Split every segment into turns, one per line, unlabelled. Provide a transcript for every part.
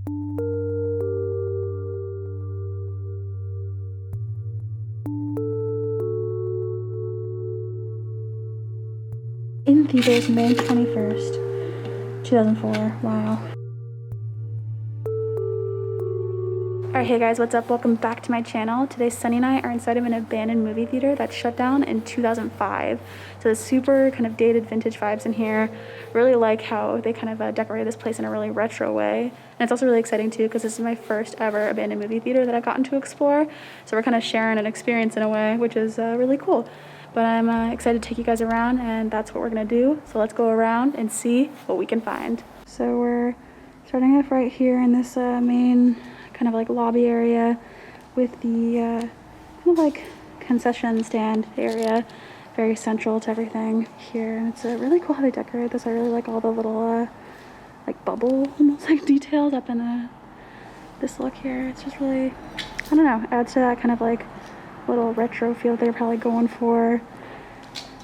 In theaters May 21st, 2004. Wow. Alright, hey guys, what's up? Welcome back to my channel. Today Sonny and I are inside of an abandoned movie theater that shut down in 2005. So the super kind of dated vintage vibes in here. Really like how they kind of decorated this place in a really retro way. And it's also really exciting too because this is my first ever abandoned movie theater that I've gotten to explore. So we're kind of sharing an experience in a way, which is really cool. But I'm excited to take you guys around, and that's what we're gonna do. So let's go around and see what we can find. So we're starting off right here in this main kind of like lobby area with the kind of like concession stand area, very central to everything here. And it's really cool how they decorate this. I really like all the little like bubble almost like details up in this look here. It's just really, I don't know, adds to that kind of like little retro feel they're probably going for.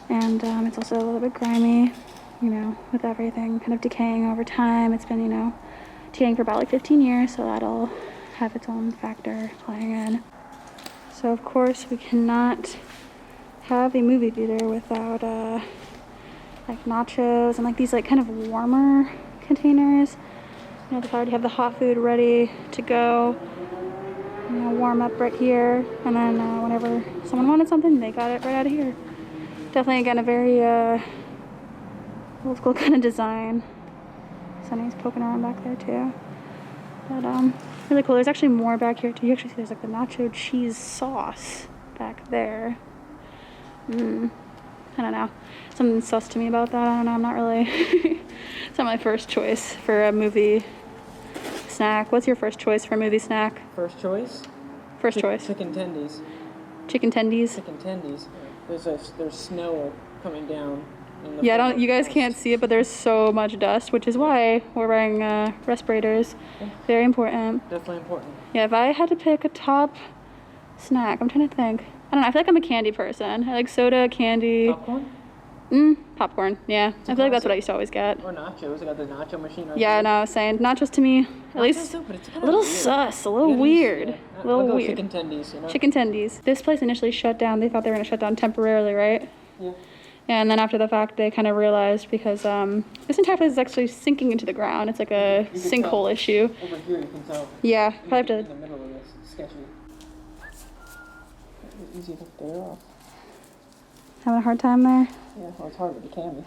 And it's also a little bit grimy, you know, with everything kind of decaying over time. It's been, you know, decaying for about like 15 years, so that'll have its own factor playing in. So of course we cannot have a movie theater without like nachos and like these like kind of warmer containers. You know, they already have the hot food ready to go, you know, warm up right here, and then whenever someone wanted something, they got it right out of here. Definitely, again, a very old school kind of design. Sonny's poking around back there too. But really cool. There's actually more back here too. You actually see there's like the nacho cheese sauce back there. I don't know. Something sus to me about that. I don't know. I'm not really. It's not my first choice for a movie snack. What's your first choice for a movie snack?
First choice?
First choice.
Chicken tendies.
Chicken tendies?
Chicken tendies. There's snow coming down.
Yeah, you guys can't see it, but there's so much dust, which is why we're wearing respirators. Yeah. Very important.
Definitely important.
Yeah, if I had to pick a top snack, I'm trying to think. I don't know, I feel like I'm a candy person. I like soda, candy.
Popcorn?
Popcorn, yeah. I feel like that's what I used to always get.
Or nachos. I got the nacho machine right
Yeah, no, I was saying, nachos to me, at least
too, but it's
a little sus, a little weird. A little weird.
Chicken tendies, you know?
Chicken tendies. This place initially shut down. They thought they were going to shut down temporarily, right?
Yeah.
And then after the fact, they kind of realized because this entire place is actually sinking into the ground. It's like a sinkhole issue.
Over here, you can tell.
Yeah, probably have to.
In the middle of this, it's sketchy. It's easy to clear off.
Having a hard time there?
Yeah, well, it's hard with the candy.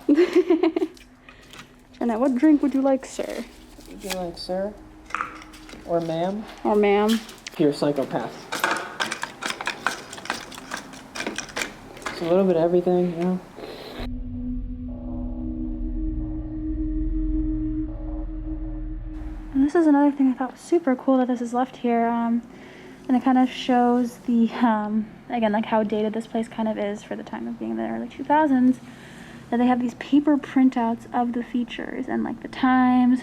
Jeanette, what drink would you like, sir?
Would you like, sir? Or ma'am?
Or ma'am.
Pure psychopath. It's a little bit of everything, you know?
And this is another thing I thought was super cool that this is left here. And it kind of shows the, again, like how dated this place kind of is for the time of being in the early 2000s. That they have these paper printouts of the features and like the times,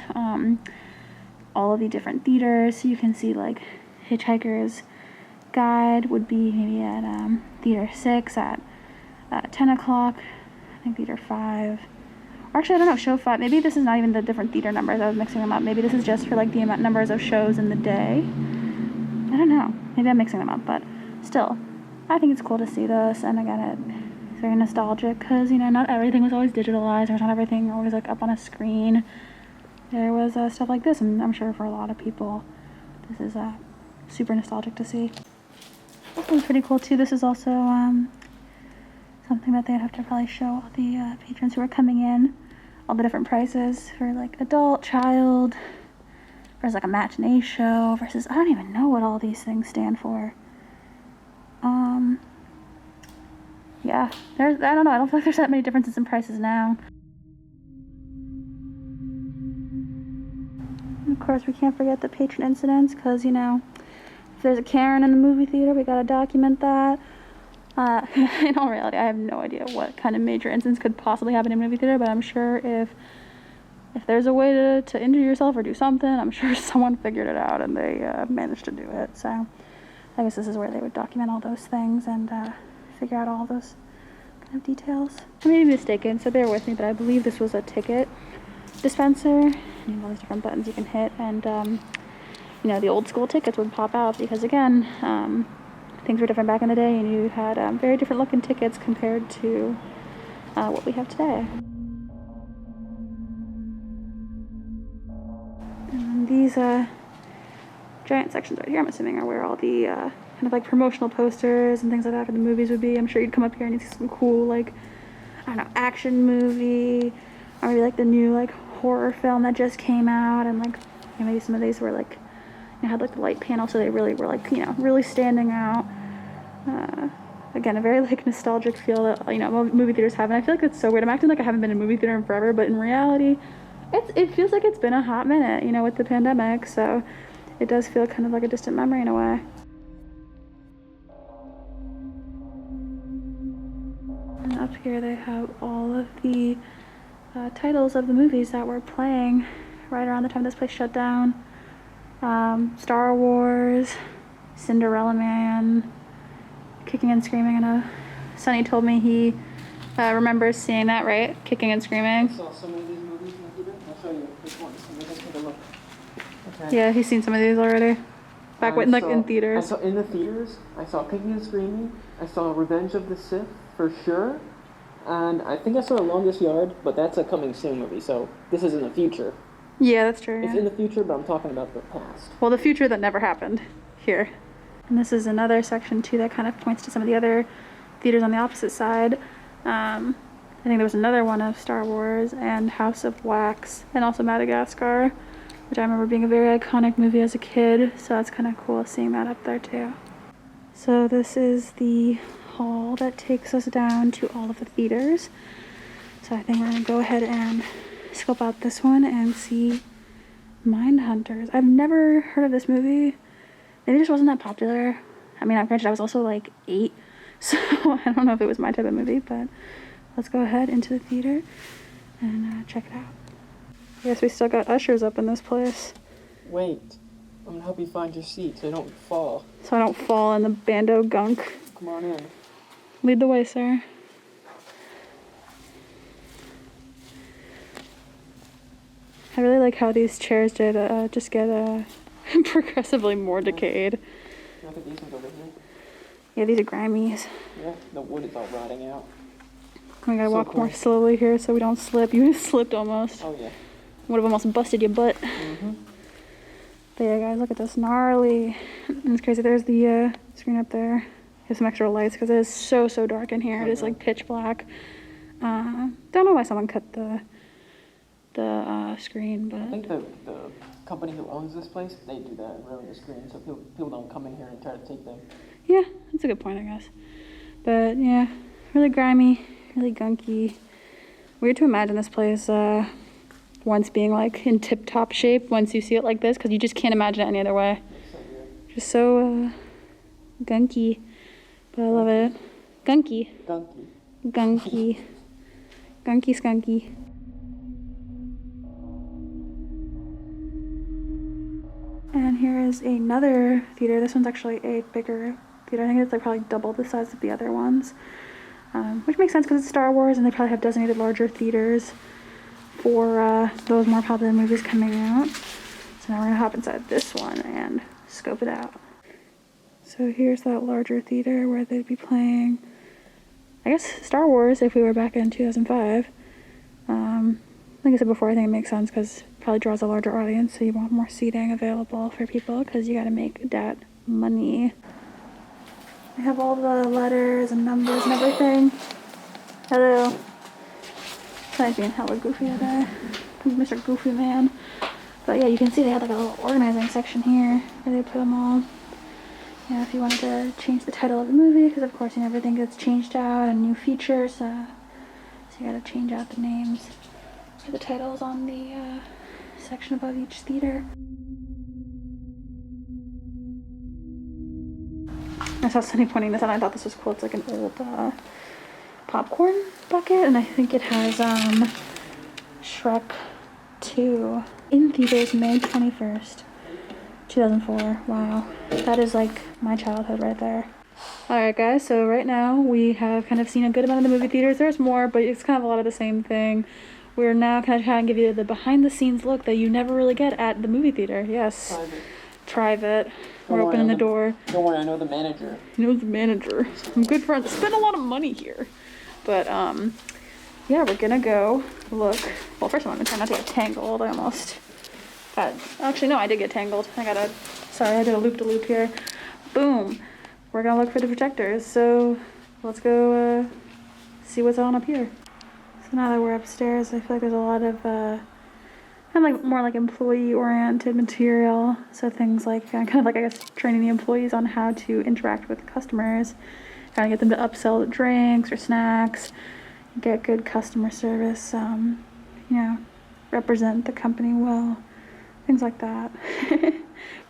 all of the different theaters. So you can see like Hitchhiker's Guide would be maybe at theater 6 at 10 o'clock. I think theater 5. Or actually, I don't know, show 5. Maybe this is not even the different theater numbers. I was mixing them up. Maybe this is just for like the amount numbers of shows in the day. I don't know. Maybe I'm mixing them up, but still, I think it's cool to see this. And again, it's very nostalgic because, you know, not everything was always digitalized. Or not everything always like up on a screen. There was stuff like this, and I'm sure for a lot of people, this is super nostalgic to see. This one's pretty cool too. This is also something that they'd have to probably show all the patrons who are coming in, all the different prices for like adult, child, versus like a matinee show, versus I don't even know what all these things stand for. Yeah, I don't know, I don't feel like there's that many differences in prices now. And of course, we can't forget the patron incidents, because, you know, if there's a Karen in the movie theater, we gotta document that. In all reality, I have no idea what kind of major incidents could possibly happen in a movie theater, but I'm sure if there's a way to injure yourself or do something, I'm sure someone figured it out and they managed to do it. So I guess this is where they would document all those things and figure out all those kind of details. I may be mistaken, so bear with me, but I believe this was a ticket dispenser. And all these different buttons you can hit, and you know, the old school tickets would pop out because, again, things were different back in the day, and you had very different looking tickets compared to what we have today. And these giant sections right here, I'm assuming, are where all the kind of like promotional posters and things like that for the movies would be. I'm sure you'd come up here and you'd see some cool, like, I don't know, action movie, or maybe like the new like horror film that just came out, and like, you know, maybe some of these were like, you know, had like the light panel, so they really were like, you know, really standing out. Again, a very like nostalgic feel that, you know, movie theaters have, and I feel like it's so weird. I'm acting like I haven't been in a movie theater in forever, but in reality, it feels like it's been a hot minute, you know, with the pandemic, so it does feel kind of like a distant memory in a way. And up here they have all of the titles of the movies that were playing right around the time this place shut down. Star Wars, Cinderella Man, Kicking and Screaming. I know Sonny told me he remembers seeing that, right? Kicking and Screaming.
I saw some of these movies in the theater. I'll show you which ones. Let's take a look. Okay.
Yeah, he's seen some of these already. Back when, like, in theaters.
I saw in the theaters. I saw Kicking and Screaming. I saw Revenge of the Sith for sure. And I think I saw The Longest Yard, but that's a coming soon movie, so this is in the future.
Yeah, that's true.
It's
yeah.
in the future, but I'm talking about the past.
Well, the future that never happened here. And this is another section too that kind of points to some of the other theaters on the opposite side. I think there was another one of Star Wars and House of Wax, and also Madagascar, which I remember being a very iconic movie as a kid, so that's kind of cool seeing that up there too. So this is the hall that takes us down to all of the theaters. So I think we're gonna go ahead and scope out this one and see Mindhunters. I've never heard of this movie. Maybe it just wasn't that popular. I mean, granted, I was also like 8, so I don't know if it was my type of movie, but let's go ahead into the theater and check it out. I guess we still got ushers up in this place.
Wait, I'm gonna help you find your seat so you don't fall.
So I don't fall in the bando gunk.
Come on in.
Lead the way, sir. I really like how these chairs did just get progressively more decayed.
Look at these ones over here.
Yeah, these are Grammys.
Yeah, the wood is all rotting out.
We gotta
So
walk
cool.
more slowly here so we don't slip. You slipped almost.
Oh yeah.
Would have almost busted your butt.
Mm-hmm.
But yeah, guys, look at this gnarly. And it's crazy. There's the screen up there. Here's some extra lights because it is so dark in here. It is like pitch black. Don't know why someone cut the screen, but
I think the company who owns this place, they do that and ruin the screen so people don't come in here and try to take them.
yeah, that's a good point, I guess. But yeah, really grimy, really gunky. Weird to imagine this place once being like in tip-top shape once you see it like this, because you just can't imagine it any other way.
It's so weird.
Just so gunky, but I love it. Gunky.
Gunky.
Gunky. Gunky skunky. And here is another theater. This one's actually a bigger theater. I think it's like probably double the size of the other ones. Which makes sense because it's Star Wars and they probably have designated larger theaters for those more popular movies coming out. So now we're gonna hop inside this one and scope it out. So here's that larger theater where they'd be playing, I guess, Star Wars if we were back in 2005. Like I said before, I think it makes sense because it probably draws a larger audience, so you want more seating available for people because you gotta make that money. I have all the letters and numbers and everything. Hello. Sonny's being hella goofy today. Mr. Goofy Man. But yeah, you can see they had like a little organizing section here where they put them all. Yeah, if you wanted to change the title of the movie, because of course, you know, everything gets changed out and new features, so you gotta change out the names for the titles on the section above each theater. I saw Sonny pointing this out and I thought this was cool. It's like an old popcorn bucket, and I think it has Shrek 2 in theaters May 21st, 2004. Wow, that is like my childhood right there. Alright guys, so right now we have kind of seen a good amount of the movie theaters. There's more, but it's kind of a lot of the same thing. We're now kind of trying to give you the behind the scenes look that you never really get at the movie theater. Yes. private. We're opening the door.
Don't worry, I know the manager.
He knows the manager. I'm good friends. I spend a lot of money here. But, yeah, we're gonna go look. Well, first of all, I'm gonna try not to get tangled. I almost got, actually, no, I did get tangled. Sorry, I did a loop-de-loop here. Boom. We're gonna look for the projectors. So let's go see what's on up here. So now that we're upstairs, I feel like there's a lot of kind of like more like employee-oriented material. So things like kind of like, I guess, training the employees on how to interact with customers, kind of get them to upsell drinks or snacks, get good customer service, you know, represent the company well, things like that.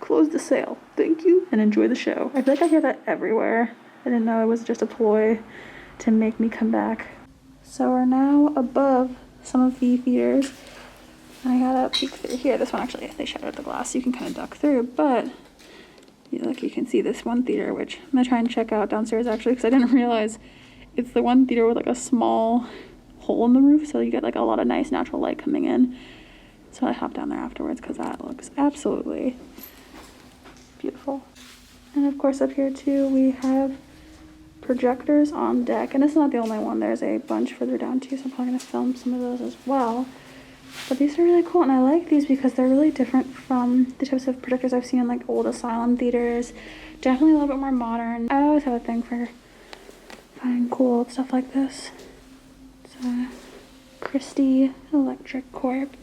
Close the sale, thank you, and enjoy the show. I feel like I hear that everywhere. I didn't know it was just a ploy to make me come back. So we're now above some of the theaters. And I got a peek through here. This one actually, they shattered the glass so you can kind of duck through, but like you can see this one theater, which I'm gonna try and check out downstairs actually, because I didn't realize it's the one theater with like a small hole in the roof, so you get like a lot of nice natural light coming in. So I hopped down there afterwards because that looks absolutely beautiful. And of course up here too, we have projectors on deck, and this is not the only one. There's a bunch further down too, so I'm probably gonna film some of those as well. But these are really cool, and I like these because they're really different from the types of projectors I've seen in like old asylum theaters. Definitely a little bit more modern. I always have a thing for finding cool old stuff like this. It's a Christie Electric Corp,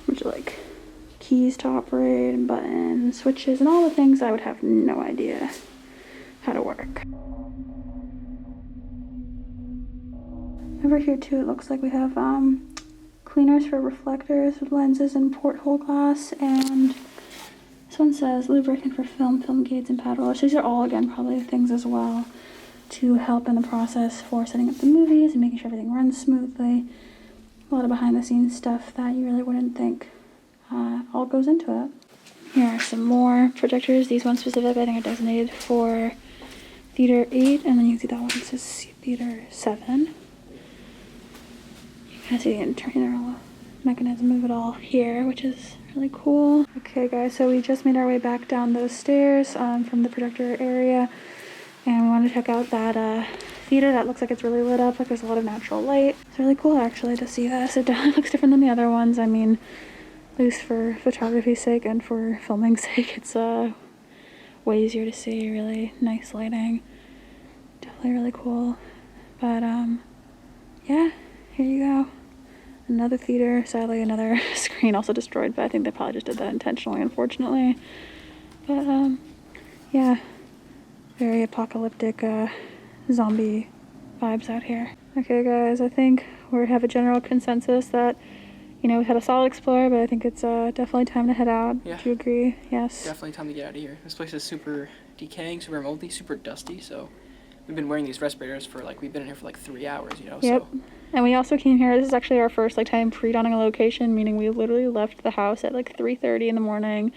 which are like keys to operate and buttons, switches, and all the things I would have no idea how to work. Over here too, it looks like we have cleaners for reflectors with lenses and porthole glass, and this one says lubricant for film gates and pad rollers. So these are all, again, probably things as well to help in the process for setting up the movies and making sure everything runs smoothly. A lot of behind the scenes stuff that you really wouldn't think all goes into it. Here are some more projectors. These ones specifically I think are designated for Theater 8, and then you see that one says Theater 7. You can see the internal mechanism of it all here, which is really cool. Okay guys, so we just made our way back down those stairs from the projector area, and we want to check out that theater that looks like it's really lit up, like there's a lot of natural light. It's really cool actually to see this. It definitely looks different than the other ones. I mean, at least for photography's sake and for filming's sake, it's way easier to see. Really nice lighting. Definitely really cool. But yeah, here you go. Another theater, sadly another screen also destroyed, but I think they probably just did that intentionally, unfortunately. But yeah, very apocalyptic zombie vibes out here. Okay guys, I think we have a general consensus that, you know, we've had a solid explore, but I think it's definitely time to head out. Yeah. Do you agree? Yes.
Definitely time to get out of here. This place is super decaying, super moldy, super dusty, so we've been wearing these respirators for we've been in here for 3 hours, you know.
Yep.
So.
And we also came here, this is actually our first time pre-dawning a location, meaning we literally left the house at 3:30 in the morning,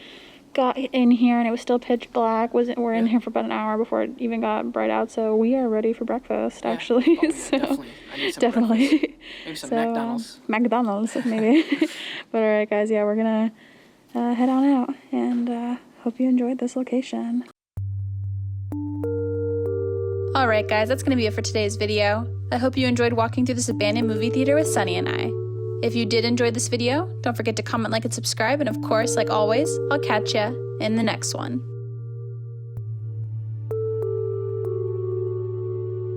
got in here and it was still pitch black. We're in here for about an hour before it even got bright out, so we are ready for breakfast actually.
Oh, yeah,
so
definitely. I need some
definitely.
breakfast. Maybe some
McDonald's maybe. But alright guys, yeah, we're gonna head on out, and hope you enjoyed this location.
Alright guys, that's going to be it for today's video. I hope you enjoyed walking through this abandoned movie theater with Sonny and I. If you did enjoy this video, don't forget to comment, like, and subscribe, and of course, like always, I'll catch ya in the next one.